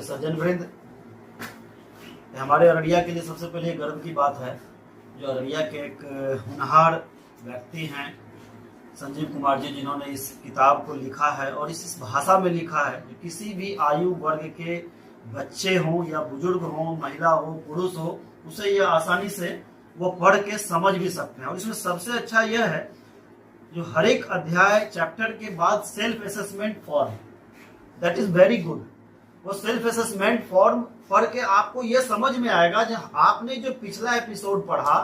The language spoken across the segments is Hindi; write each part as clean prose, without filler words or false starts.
सज्जन वृंद, हमारे अररिया के लिए सबसे पहले गर्व की बात है जो अररिया के एक होनहार व्यक्ति हैं संजीव कुमार जी, जिन्होंने इस किताब को लिखा है और इस भाषा में लिखा है जो किसी भी आयु वर्ग के बच्चे हों या बुजुर्ग हों, महिला हो, पुरुष हो, उसे यह आसानी से वो पढ़ के समझ भी सकते हैं। और इसमें सबसे अच्छा यह है जो हर एक अध्याय चैप्टर के बाद self assessment form, that is very good. वो सेल्फ असेसमेंट फॉर्म पढ़ के आपको यह समझ में आएगा जब आपने जो पिछला एपिसोड पढ़ा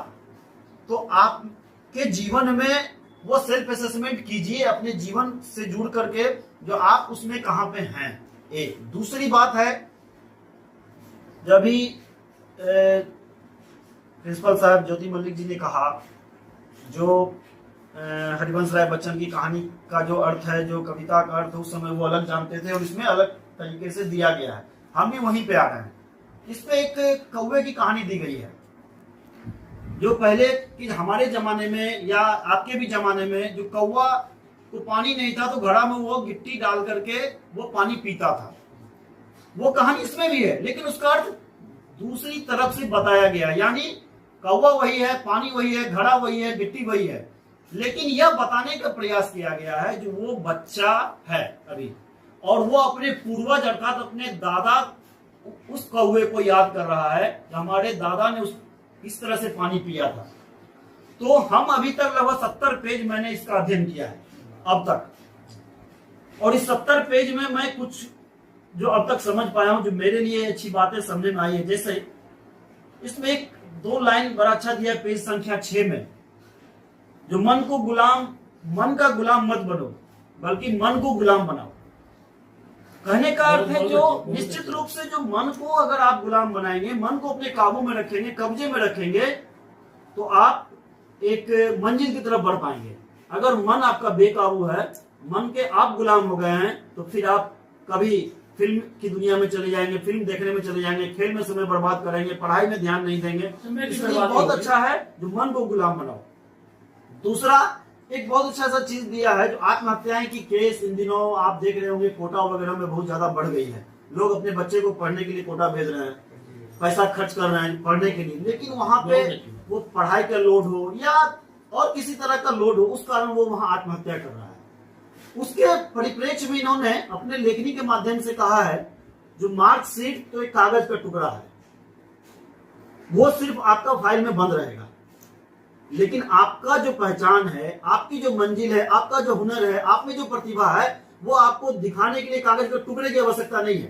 तो आपके जीवन में वो सेल्फ असेसमेंट कीजिए अपने जीवन से जुड़ करके जो आप उसमें कहां पे हैं। एक दूसरी बात है, जब भी प्रिंसिपल साहब ज्योति मल्लिक जी ने कहा जो हरिवंश राय बच्चन की कहानी का जो अर्थ है, जो कविता का अर्थ है, उस समय वो अलग जानते थे और इसमें अलग तरीके से दिया गया है। हम भी वहीं पे आ रहे हैं। इस पे एक कौवे की कहानी दी गई है जो पहले कि हमारे जमाने में या आपके भी जमाने में जो कौवा को पानी नहीं था तो घड़ा में वो गिट्टी डाल करके वो पानी पीता था। वो कहानी इसमें भी है, लेकिन उसका अर्थ दूसरी तरफ से बताया गया, यानी कौवा वही है, पानी वही है, घड़ा वही है, गिट्टी वही है, लेकिन यह बताने का प्रयास किया गया है जो वो बच्चा है अभी और वो अपने पूर्वज अर्थात अपने दादा उस कौवे को याद कर रहा है हमारे दादा ने इस तरह से पानी पिया था। तो हम अभी तक लगभग 70 पेज मैंने इसका अध्ययन किया है अब तक, और इस 70 पेज में मैं कुछ जो अब तक समझ पाया हूं, जो मेरे लिए अच्छी बातें समझ में आई है। जैसे इसमें एक दो लाइन बड़ा अच्छा दिया है पेज संख्या 6 में, जो मन का गुलाम मत बनो बल्कि मन को गुलाम बनाओ। कहने का अर्थ है जो निश्चित रूप से जो मन को अगर आप गुलाम बनाएंगे, मन को अपने काबू में रखेंगे, कब्जे में रखेंगे, तो आप एक मंजिल की तरफ बढ़ पाएंगे। अगर मन आपका बेकाबू है, मन के आप गुलाम हो गए हैं, तो फिर आप कभी फिल्म की दुनिया में चले जाएंगे, फिल्म देखने में चले जाएंगे, खेल में समय बर्बाद करेंगे, पढ़ाई में ध्यान नहीं देंगे। इसलिए बहुत अच्छा है जो मन को गुलाम बनाओ। दूसरा एक बहुत अच्छा सा चीज दिया है जो आत्महत्याएं की केस इन दिनों आप देख रहे होंगे कोटा वगैरह में बहुत ज्यादा बढ़ गई है। लोग अपने बच्चे को पढ़ने के लिए कोटा भेज रहे हैं, पैसा खर्च कर रहे हैं पढ़ने के लिए, लेकिन वहां पे वो पढ़ाई का लोड हो या और किसी तरह का लोड हो, उस कारण वो वहां आत्महत्या कर रहा है। उसके परिप्रेक्ष्य में इन्होंने अपने लेखनी के माध्यम से कहा है जो मार्कशीट तो एक कागज का टुकड़ा है, वो सिर्फ आपका फाइल में बंद रहेगा, लेकिन आपका जो पहचान है, आपकी जो मंजिल है, आपका जो हुनर है, आप में जो प्रतिभा है, वो आपको दिखाने के लिए कागज के टुकड़े की आवश्यकता नहीं है।